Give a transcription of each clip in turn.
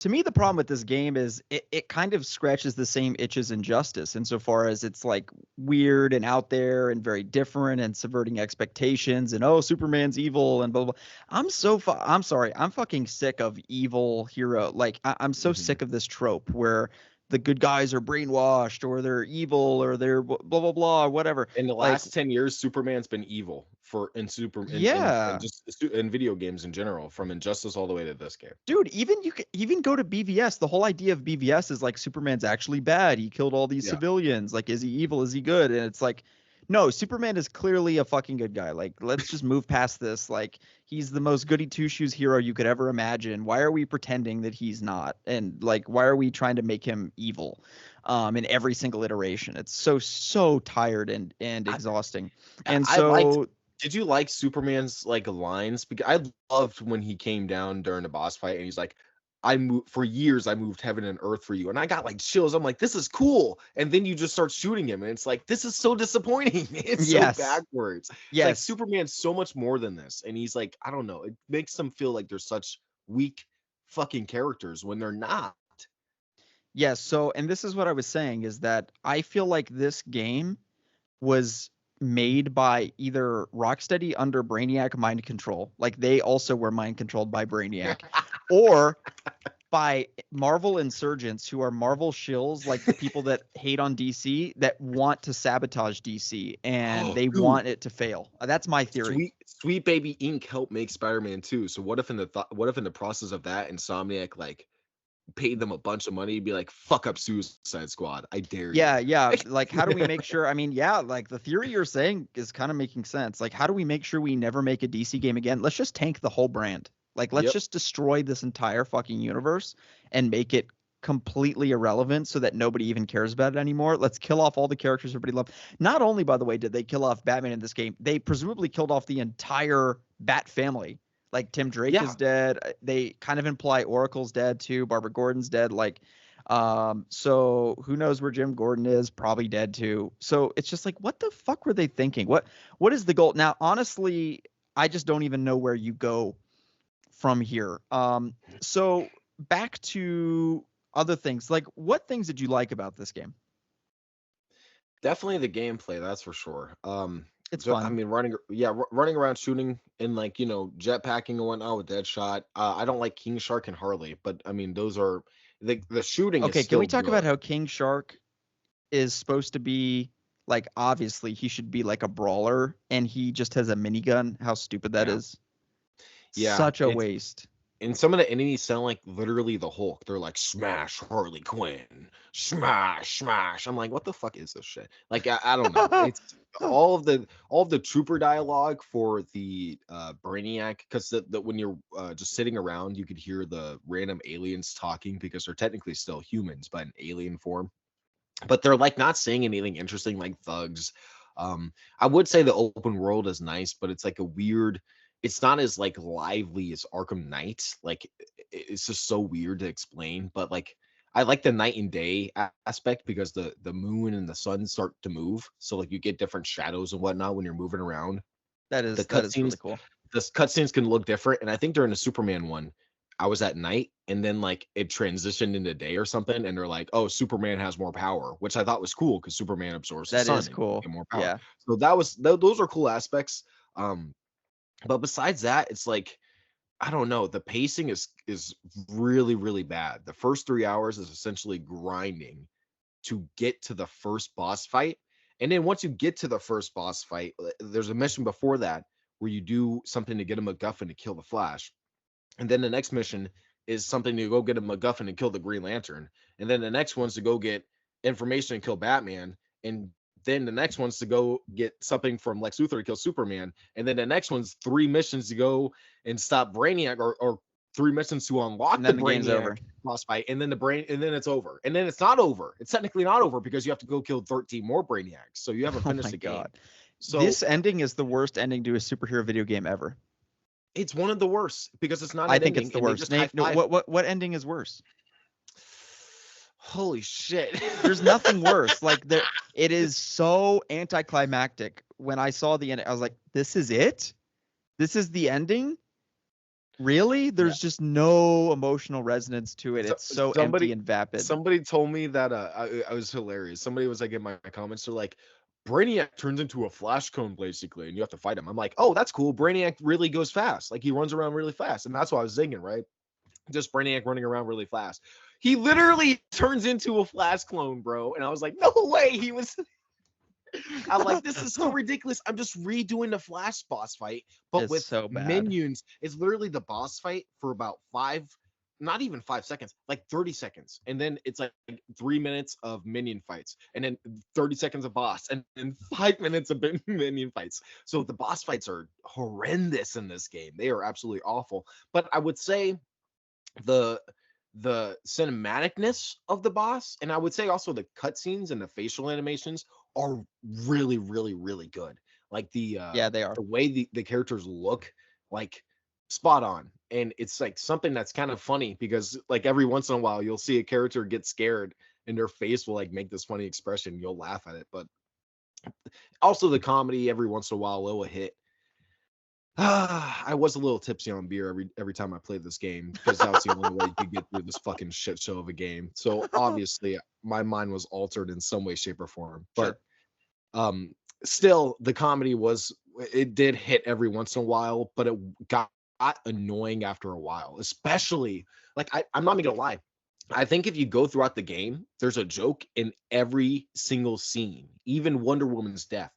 To me, the problem with this game is it kind of scratches the same itches Injustice insofar as it's like weird and out there and very different and subverting expectations and oh, Superman's evil and blah blah. I'm sorry, I'm fucking sick of evil hero. Like I'm so Hmm. sick of this trope where the good guys are brainwashed or they're evil or they're blah blah blah or whatever. In the Like last 10 years, Superman's been evil for in yeah. just in video games in general, from Injustice all the way to this game. Dude, even you could even go to BVS. The whole idea of BVS is like Superman's actually bad. He killed all these Yeah. civilians. Like, is he evil? Is he good? And it's like, no, Superman is clearly a fucking good guy. Like, let's just move past this. Like, he's the most goody two shoes hero you could ever imagine. Why are we pretending that he's not? And like, why are we trying to make him evil? In every single iteration, it's so tired and I, exhausting. And I liked. so Did you like Superman's like lines? Because I loved when he came down during the boss fight and he's like, "I moved for years. I moved heaven and earth for you," and I got like chills. I'm like, "This is cool." And then you just start shooting him, and it's like, "This is so disappointing." It's so yes, backwards. It's like yes. Superman's so much more than this, and he's like, I don't know. It makes them feel like they're such weak fucking characters when they're not. Yes, so and this is what I was saying is that I feel like this game was made by either Rocksteady under Brainiac mind control, like they also were mind controlled by Brainiac, or by Marvel insurgents who are Marvel shills, like the people that hate on DC that want to sabotage DC and Oh, they dude, want it to fail. That's my theory. Sweet Baby Inc. helped make Spider-Man 2. So what if what if in the process of that, Insomniac like paid them a bunch of money to be like, fuck up Suicide Squad. I dare you. Yeah, yeah. Like, how do we make sure? I mean, yeah, like the theory you're saying is kind of making sense. Like, how do we make sure we never make a DC game again? Let's just tank the whole brand. Like, let's Yep. just destroy this entire fucking universe and make it completely irrelevant so that nobody even cares about it anymore. Let's kill off all the characters everybody loved. Not only, by the way, did they kill off Batman in this game, they presumably killed off the entire Bat family. Like, Tim Drake Yeah. is dead. They kind of imply Oracle's dead too. Barbara Gordon's dead. Like, so who knows where Jim Gordon is? Probably dead too. So it's just like, what the fuck were they thinking? What is the goal? Now, honestly, I just don't even know where you go from here. So back to other things. Like, what things did you like about this game? Definitely the gameplay, that's for sure. It's So I fun. mean, running around shooting and like jetpacking and whatnot with Deadshot. I don't like King Shark and Harley, but I mean those are the shooting is Okay, can still we talk about good. how King Shark is supposed to be like obviously he should be like a brawler and he just has a minigun? How stupid that Yeah, is. yeah. Such a waste. And some of the enemies sound like literally the Hulk. They're like, smash Harley Quinn, smash, smash. I'm like, what the fuck is this shit? Like, I don't know. It's all of the trooper dialogue for the Brainiac, because when you're just sitting around, you could hear the random aliens talking because they're technically still humans, but in alien form. But they're like not saying anything interesting like thugs. I would say the open world is nice, but it's like a weird, it's not as like lively as Arkham Knight. Like it's just so weird to explain. But like I like the night and day aspect because the moon and the sun start to move. So like you get different shadows and whatnot when you're moving around. The That is really cutscenes cool. the cutscenes can look different. And I think during the Superman one, I was at night and then like it transitioned into day or something, and they're like, "Oh, Superman has more power," which I thought was cool because Superman absorbs the That sun is and cool. get more power. Yeah. So those are cool aspects. Um, but besides that, it's like I don't know. The pacing is really bad. The first 3 hours is essentially grinding to get to the first boss fight, and then once you get to the first boss fight, there's a mission before that where you do something to get a MacGuffin to kill the Flash. And then the next mission is something to go get a MacGuffin and kill the Green Lantern. And then the next one's to go get information and kill Batman. And then the next one's to go get something from Lex Luthor to kill Superman. And then the next one's 3 missions to go and stop Brainiac, or 3 missions to unlock And the then the game's Brainiac over. boss fight. And then and then it's over. And then it's not over. It's technically not over because you have to go kill 13 more Brainiacs. So you haven't Oh finished my the game. god. So This ending is the worst ending to a superhero video game ever. it's one of the worst because it's not I an think it's ending the and they worst. just high Name no five. what ending is worse? Holy shit. There's nothing worse. Like there it is so anticlimactic. When I saw the end, I was like, this is it? This is the ending? Really? Yeah. There's just no emotional resonance to it. So, It's so somebody empty and vapid. somebody told me that I was hilarious. Somebody was like in my comments, they're like, Brainiac turns into a flash cone basically, and you have to fight him. I'm like, oh, that's cool. Brainiac really goes fast. Like he runs around really fast, and that's what I was thinking, right? Just Brainiac running around really fast. He literally turns into a flash clone, bro. And I was like, no way. I'm like, this is so ridiculous. I'm just redoing the Flash boss fight, but It's with so bad. minions. It's literally the boss fight for about not even 5 seconds, like 30 seconds. And then it's like 3 minutes of minion fights, and then 30 seconds of boss, and then 5 minutes of minion fights. So the boss fights are horrendous in this game. They are absolutely awful. But I would say the cinematicness of the boss, and I would say also the cutscenes and the facial animations are really, really, really good. Like Yeah, they are. the way the characters look, like spot on. And it's like something that's kind of funny because like every once in a while you'll see a character get scared and their face will like make this funny expression. You'll laugh at it. But also the comedy every once in a while will hit. I was a little tipsy on beer every time I played this game because that was the only way you could get through this fucking shit show of a game. So obviously my mind was altered in some way, shape, or form. But still the comedy it did hit every once in a while, but it got annoying after a while, especially like I'm not even gonna lie. I think if you go throughout the game, there's a joke in every single scene, even Wonder Woman's death.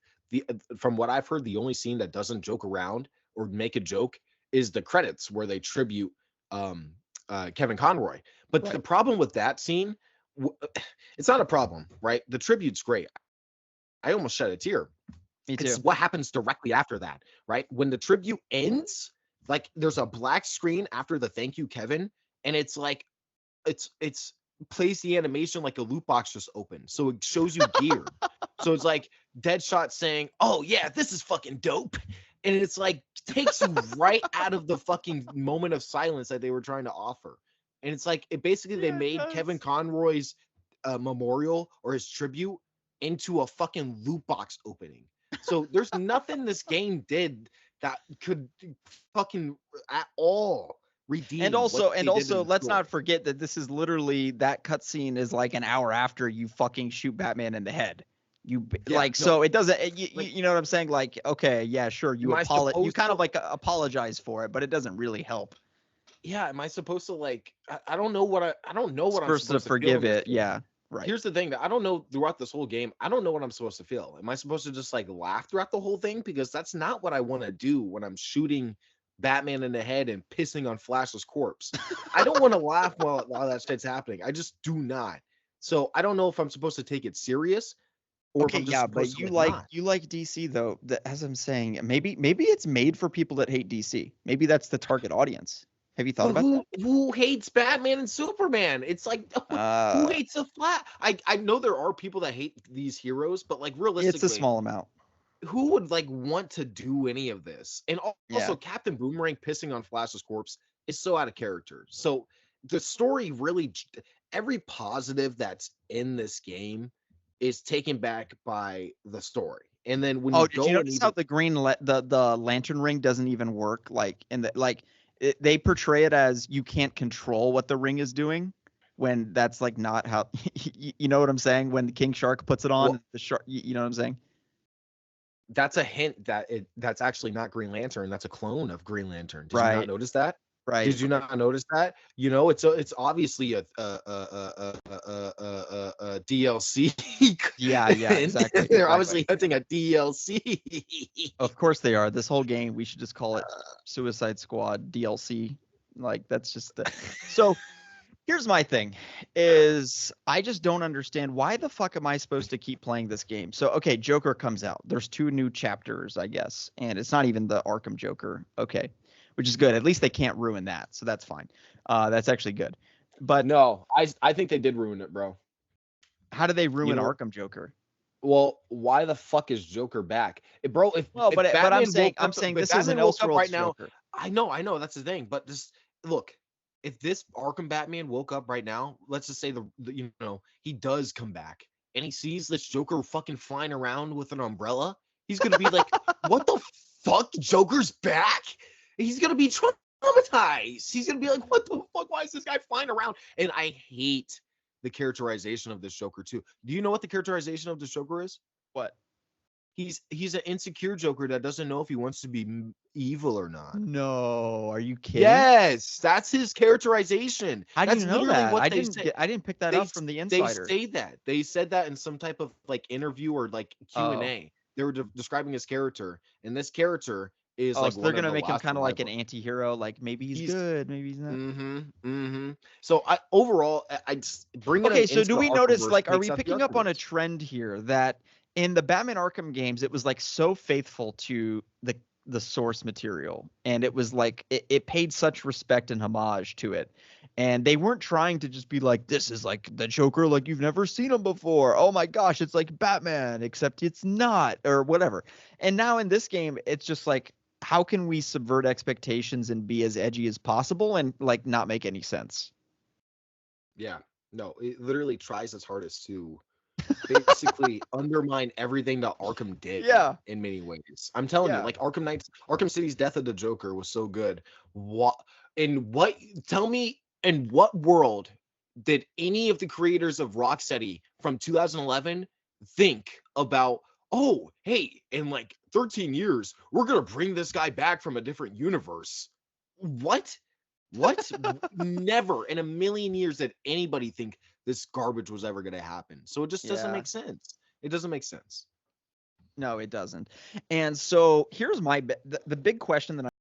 From what I've heard, the only scene that doesn't joke around or make a joke is the credits where they tribute Kevin Conroy. But Right. the problem with that scene, it's not a problem, right? The tribute's great. I almost shed a tear. Me too. It's what happens directly after that, right? When the tribute ends, like there's a black screen after the thank you, Kevin, and it's like it's plays the animation like a loot box just opened. So it shows you gear. So it's like Deadshot saying, "Oh yeah, this is fucking dope." And it's like takes you right out of the fucking moment of silence that they were trying to offer. And it's like they made Kevin Conroy's memorial or his tribute into a fucking loot box opening. So there's nothing this game did that could fucking at all redeem. And also, let's not forget that this is literally that cutscene is like an hour after you fucking shoot Batman in the head. So it doesn't. You know what I'm saying? Like, okay, yeah, sure. You kind of like apologize for it, but it doesn't really help. Yeah, am I supposed to like? I don't know what I don't know what I'm supposed to forgive feel it. Yeah, right. Here's the thing that I don't know throughout this whole game. I don't know what I'm supposed to feel. Am I supposed to just like laugh throughout the whole thing? Because that's not what I want to do when I'm shooting Batman in the head and pissing on Flash's corpse. I don't want to laugh while that shit's happening. I just do not. So I don't know if I'm supposed to take it serious or if I'm just but you like DC though. As I'm saying, maybe it's made for people that hate DC. Maybe that's the target audience. Have you thought about that? Who hates Batman and Superman? It's like who hates the Flash? I know there are people that hate these heroes, but like realistically, it's a small amount. Who would like want to do any of this? And also Captain Boomerang pissing on Flash's corpse is so out of character. So the story really, every positive that's in this game is taken back by the story. And then when did you notice how the green the lantern ring doesn't even work? Like they portray it as you can't control what the ring is doing, when that's like not how you know what I'm saying. When King Shark puts it on, the shark, you know what I'm saying. That's a hint that that's actually not Green Lantern. That's a clone of Green Lantern. Did you not notice that? Right. Did you not notice that? You know, it's obviously a DLC. Yeah, exactly. They're obviously hunting a DLC. Of course they are. This whole game, we should just call it Suicide Squad DLC. Like that's just so. Here's my thing is I just don't understand why the fuck am I supposed to keep playing this game? So, okay, Joker comes out. There's 2 new chapters, I guess. And it's not even the Arkham Joker. Okay, which is good. At least they can't ruin that. So that's fine. That's actually good. But no, I think they did ruin it, bro. How did they ruin Arkham Joker? Well, why the fuck is Joker back? Bro, but I'm saying this is an Elseworlds right now. Joker. I know that's the thing, but just look. If this Arkham Batman woke up right now, let's just say he does come back and he sees this Joker fucking flying around with an umbrella, he's gonna be like, "What the fuck? Joker's back?" He's gonna be traumatized. He's gonna be like, what the fuck? Why is this guy flying around? And I hate the characterization of this Joker too. Do you know what the characterization of this Joker is? What? He's an insecure Joker that doesn't know if he wants to be evil or not. No, are you kidding? Yes, that's his characterization. How do That's you know literally that? what I they didn't say. get. I didn't pick that They up from the they insider. say that. They said that in some type of like interview or like Q&A. They were describing his character, and this character is like So they're one of gonna the make him last kind of like an survivors. anti-hero. Like maybe he's good, maybe he's not. So I overall, I just bringing him Okay, so into do the we notice, Arkhamverse like, are takes we out the picking up on a Arkhamverse. trend here that in the Batman Arkham games, it was like so faithful to the source material, and it was like it paid such respect and homage to it, and they weren't trying to just be like, this is like the Joker, like you've never seen him before. Oh my gosh, it's like Batman, except it's not, or whatever. And now in this game, it's just like, how can we subvert expectations and be as edgy as possible and like not make any sense? Yeah, no, it literally tries its hardest to basically undermine everything that Arkham did Yeah, in many ways. I'm telling you, yeah. like Arkham City's Death of the Joker was so good. What tell me in what world did any of the creators of Rocksteady from 2011 think about, oh, hey, in like 13 years, we're gonna bring this guy back from a different universe? What? What? Never in a million years did anybody think this garbage was ever going to happen. So it just doesn't Yeah. make sense. It doesn't make sense. No, it doesn't. And so here's the big question that